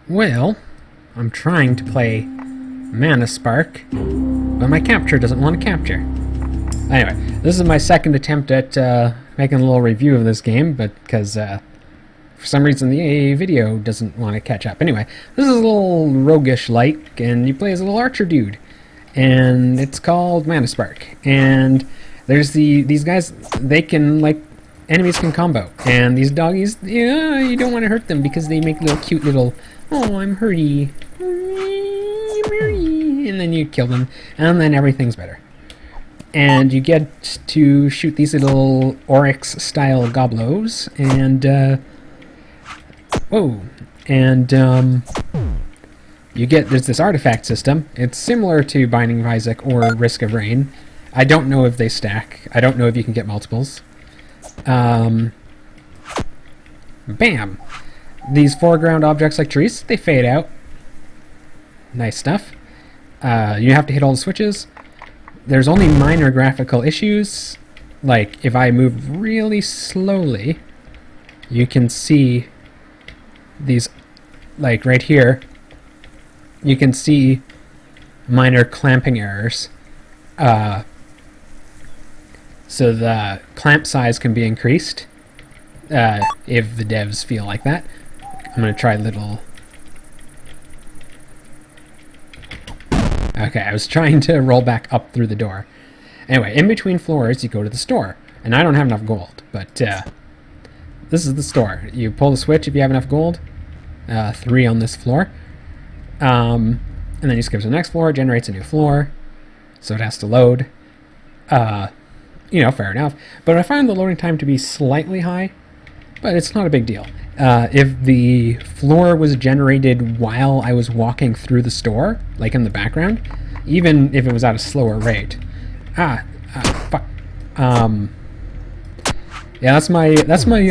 Well, I'm trying to play Mana Spark, but my capture doesn't want to capture. Anyway, this is my second attempt at making a little review of this game, but because for some reason the video doesn't want to catch up. Anyway, this is a little roguish-like, and you play as a little archer dude, and it's called Mana Spark. And there's these guys, they can, like, enemies can combo, and these doggies, yeah, you don't want to hurt them because they make little cute little, oh, I'm hurty, and then you kill them, and then everything's better. And you get to shoot these little Oryx-style goblos, and, there's this artifact system. It's similar to Binding of Isaac or Risk of Rain. I don't know if they stack. I don't know if you can get multiples. Bam! These foreground objects like trees, they fade out. Nice stuff. You have to hit all the switches. There's only minor graphical issues. Like, if I move really slowly, you can see these, like right here, you can see minor clamping errors. So the clamp size can be increased if the devs feel like that. I'm going to try little... Okay, I was trying to roll back up through the door. Anyway, in between floors, you go to the store. And I don't have enough gold, but this is the store. You pull the switch if you have enough gold. 3 on this floor. And then you skip to the next floor, generates a new floor. So it has to load. Fair enough. But I find the loading time to be slightly high, but it's not a big deal. If the floor was generated while I was walking through the store, like in the background, even if it was at a slower rate. Fuck. Yeah, that's my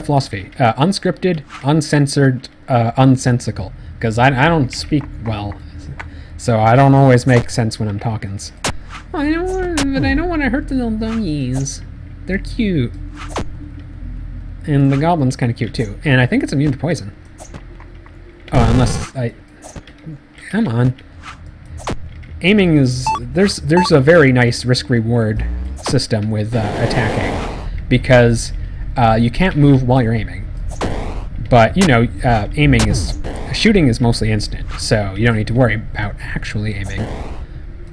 philosophy. Unscripted, uncensored, unsensical. Because I don't speak well, so I don't always make sense when I'm talking. I don't want to hurt the little doggies. They're cute. And the goblin's kind of cute too. And I think it's immune to poison. Oh, unless I... Come on. Aiming is... There's a very nice risk-reward system with attacking. Because you can't move while you're aiming. But, shooting is mostly instant. So you don't need to worry about actually aiming.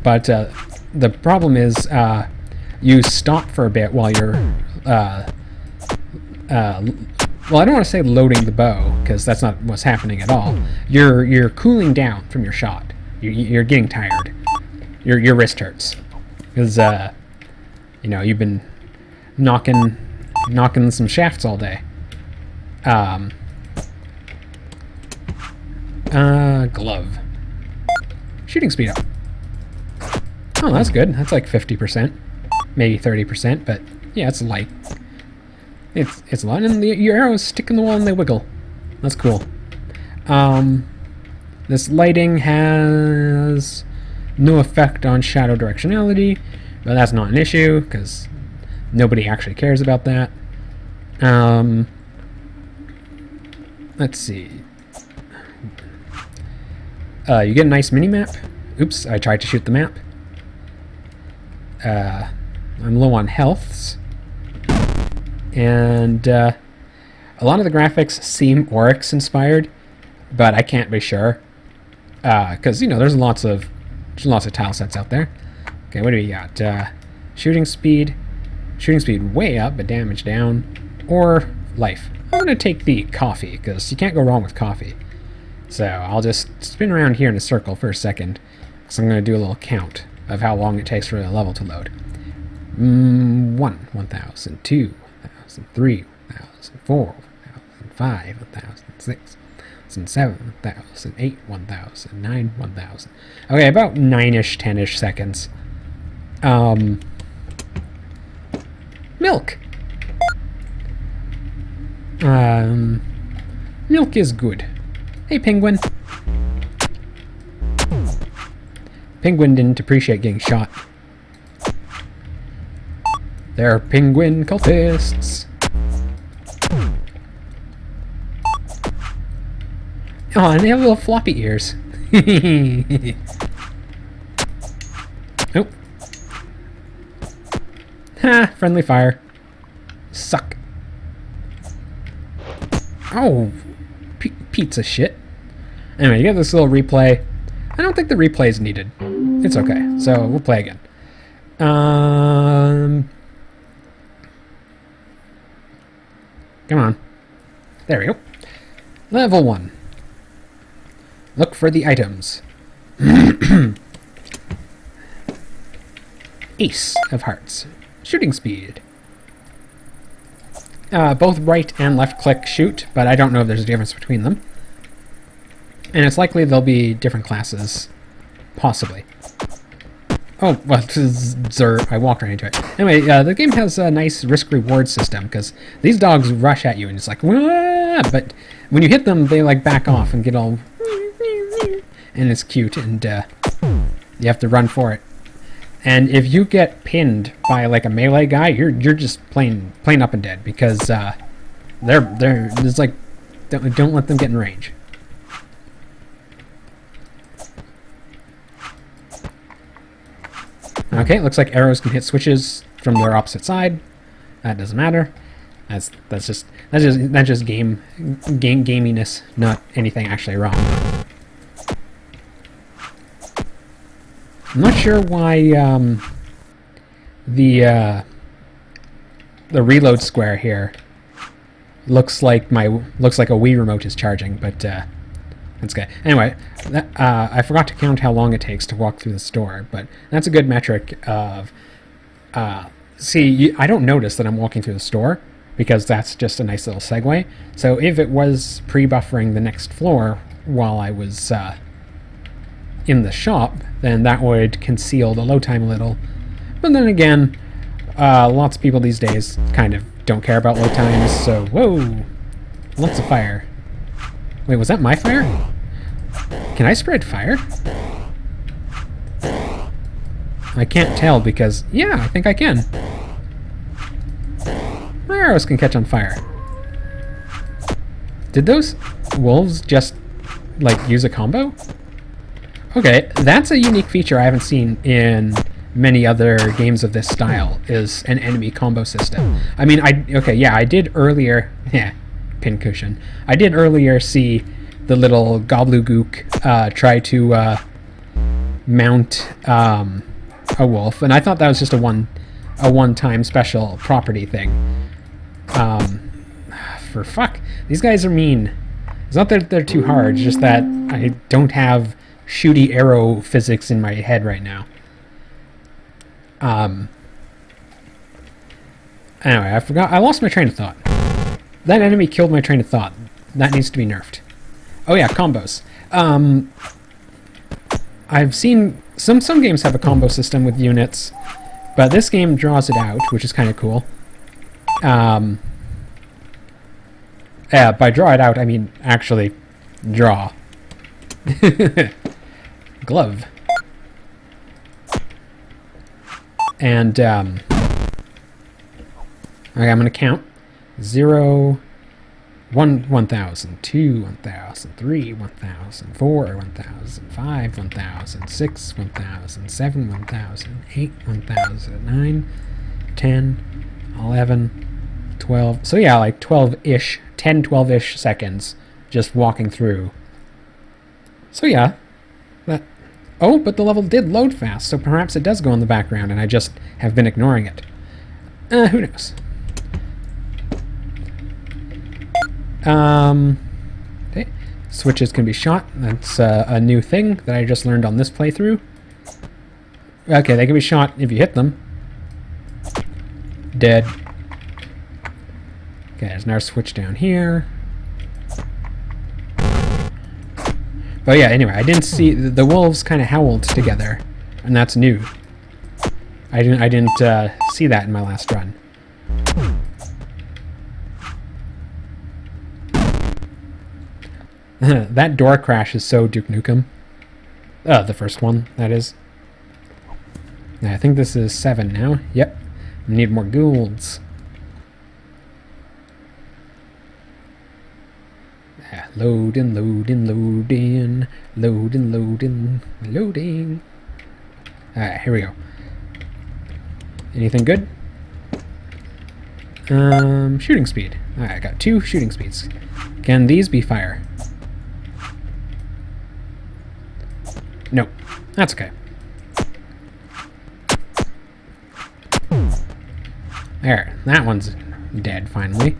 But the problem is you stop for a bit while you're... well, I don't want to say loading the bow, because that's not what's happening at all. You're cooling down from your shot. You're getting tired. Your wrist hurts. Because, you've been knocking some shafts all day. Glove. Shooting speed up. Oh, that's good. That's like 50%. Maybe 30%, but yeah, it's light. It's a lot, and your arrows stick in the wall and they wiggle. That's cool. This lighting has no effect on shadow directionality, but that's not an issue, because nobody actually cares about that. Let's see. You get a nice mini-map. Oops, I tried to shoot the map. I'm low on healths. And a lot of the graphics seem Oryx inspired, but I can't be sure. Because, there's lots of tile sets out there. Okay, what do we got? Shooting speed way up, but damage down. Or life. I'm going to take the coffee, because you can't go wrong with coffee. So I'll just spin around here in a circle for a second, because I'm going to do a little count of how long it takes for the level to load. 1,000, 2, 3, 4, 5, 6, 7, 8, 1,000, 9, 1,000. Okay, about 9-ish, 10-ish seconds. Milk! Milk is good. Hey, penguin. Penguin didn't appreciate getting shot. They're penguin cultists. Oh, and they have little floppy ears. Nope. Ha! Friendly fire. Suck. Oh! Pizza shit. Anyway, you get this little replay. I don't think the replay is needed. It's okay. So, we'll play again. Come on. There we go. Level 1. Look for the items. Ace of hearts. Shooting speed. Both right and left click shoot, but I don't know if there's a difference between them. And it's likely there'll be different classes. Possibly. Oh, well, I walked right into it. Anyway, the game has a nice risk-reward system, because these dogs rush at you, and it's like, wah! But when you hit them, they like back off and get all... And it's cute, and you have to run for it. And if you get pinned by like a melee guy, you're just plain up and dead, because they're just like, don't let them get in range. Okay, looks like arrows can hit switches from their opposite side. That doesn't matter. That's just gaminess, not anything actually wrong. I'm not sure why the reload square here looks like a Wii remote is charging, but that's good. Anyway, I forgot to count how long it takes to walk through the store, but that's a good metric of... I don't notice that I'm walking through the store, because that's just a nice little segue. So if it was pre-buffering the next floor while I was in the shop, then that would conceal the load time a little. But then again, lots of people these days kind of don't care about load times, so whoa! Lots of fire. Wait, was that my fire? Can I spread fire? I can't tell because... Yeah, I think I can. My arrows can catch on fire. Did those wolves just, like, use a combo? Okay, that's a unique feature I haven't seen in many other games of this style, is an enemy combo system. I mean, I did earlier... Yeah, pincushion. I did earlier see the little gobbledygook try to mount a wolf, and I thought that was just a one-time special property thing. For fuck, these guys are mean. It's not that they're too hard, it's just that I don't have shooty arrow physics in my head right now. Anyway, I lost my train of thought. That enemy killed my train of thought. That needs to be nerfed. Oh yeah, combos. I've seen some games have a combo system with units, but this game draws it out, which is kind of cool. By draw it out, I mean actually draw. Glove. And okay, I'm gonna count. 0, 1,000, 2, 1,000, 3, 1,000, 4, 1,005, 1,006, 1,007, 1,008, 1,009, 10, 11, 12. So yeah, like 12-ish, 10, 12-ish seconds just walking through. So yeah, oh, but the level did load fast, so perhaps it does go in the background and I just have been ignoring it. Who knows? Okay. Switches can be shot. That's a new thing that I just learned on this playthrough. Okay, they can be shot if you hit them. Dead. Okay, there's another switch down here. But yeah, anyway, I didn't see... The wolves kind of howled together, and that's new. I didn't see that in my last run. That door crash is so Duke Nukem. The first one, that is. I think this is 7 now. Yep. Need more golds. Loading, loading, loading, loading, loading, loading. Alright, here we go. Anything good? Shooting speed. Alright, I got 2 shooting speeds. Can these be fire? No. That's okay. There, that one's dead finally.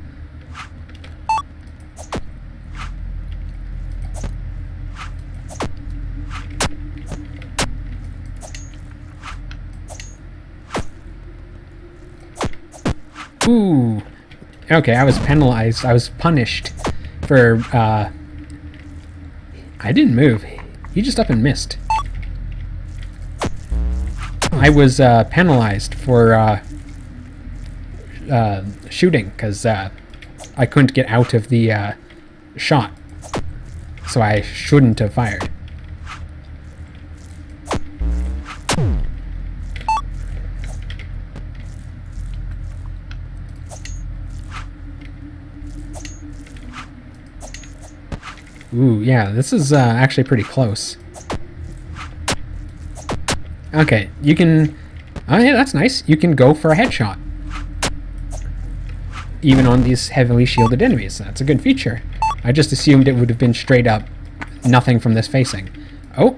Ooh. Okay, I was penalized. I was punished for, I didn't move. He just up and missed. I was, penalized for, shooting, because, I couldn't get out of the, shot. So I shouldn't have fired. Ooh, yeah, this is actually pretty close. Okay, you can... Oh, yeah, that's nice. You can go for a headshot. Even on these heavily shielded enemies. That's a good feature. I just assumed it would have been straight up nothing from this facing. Oh,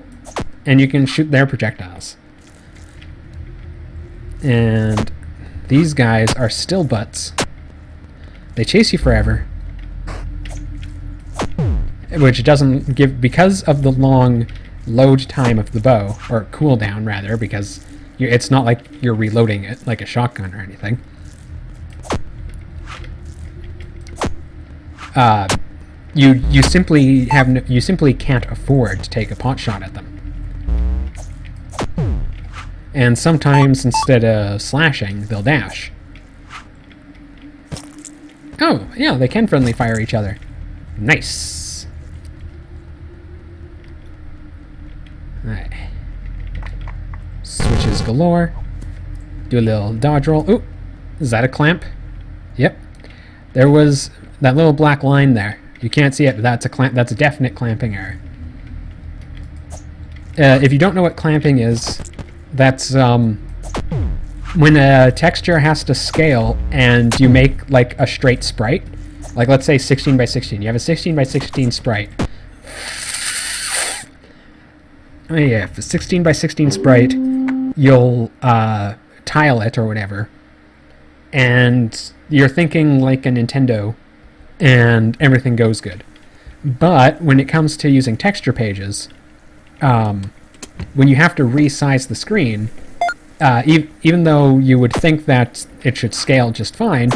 and you can shoot their projectiles. And these guys are still butts. They chase you forever. Which doesn't give, because of the long load time of the bow, or cooldown rather, because it's not like you're reloading it like a shotgun or anything. You simply have you simply can't afford to take a pot shot at them. And sometimes instead of slashing, they'll dash. Oh, yeah, they can friendly fire each other. Nice. Alright. Switches galore. Do a little dodge roll. Ooh! Is that a clamp? Yep. There was that little black line there. You can't see it, but that's a clamp. That's a definite clamping error. If you don't know what clamping is, that's when a texture has to scale and you make like a straight sprite. Like let's say 16 by 16. You have a 16 by 16 sprite. Oh yeah, if it's 16 by 16 sprite, you'll tile it or whatever, and you're thinking like a Nintendo, and everything goes good. But when it comes to using texture pages, when you have to resize the screen, even though you would think that it should scale just fine,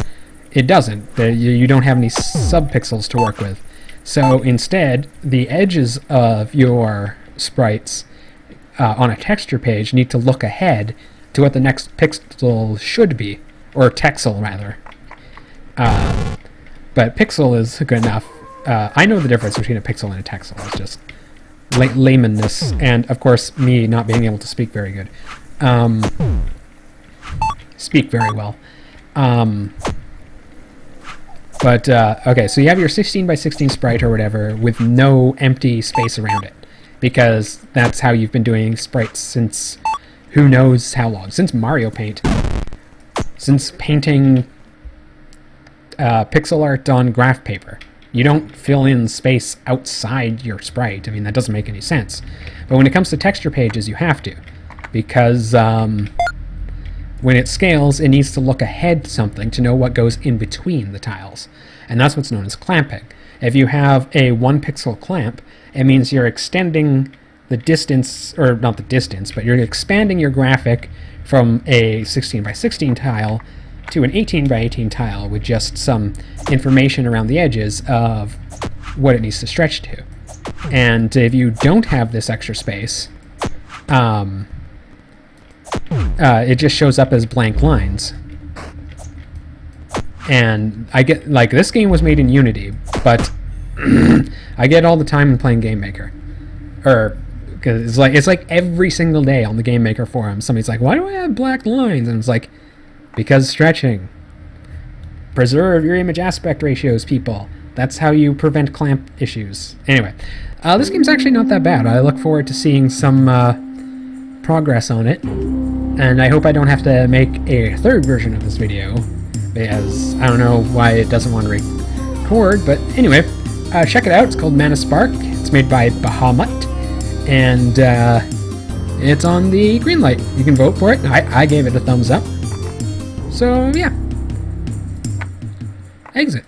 it doesn't. You don't have any subpixels to work with. So instead, the edges of your sprites on a texture page need to look ahead to what the next pixel should be, or texel rather. But pixel is good enough. I know the difference between a pixel and a texel. It's just laymaness, and of course me not being able to speak very good. Speak very well. But okay, so you have your 16 by 16 sprite or whatever with no empty space around it, because that's how you've been doing sprites since who knows how long. Since Mario Paint. Since painting pixel art on graph paper. You don't fill in space outside your sprite. I mean, that doesn't make any sense. But when it comes to texture pages, you have to. Because when it scales, it needs to look ahead to something to know what goes in between the tiles. And that's what's known as clamping. If you have a 1 pixel clamp, it means you're extending the distance, or not the distance, but you're expanding your graphic from a 16 by 16 tile to an 18 by 18 tile with just some information around the edges of what it needs to stretch to. And if you don't have this extra space, it just shows up as blank lines. And I get, like, this game was made in Unity, but I get all the time in playing Game Maker. Because it's like every single day on the Game Maker forum, somebody's like, why do I have black lines? And it's like, because stretching. Preserve your image aspect ratios, people. That's how you prevent clamp issues. Anyway, this game's actually not that bad. I look forward to seeing some progress on it. And I hope I don't have to make a third version of this video, because I don't know why it doesn't want to record. But anyway, check it out. It's called Mana Spark. It's made by BEHEMUTT. And it's on the Greenlight. You can vote for it. I gave it a thumbs up. So, yeah. Exit.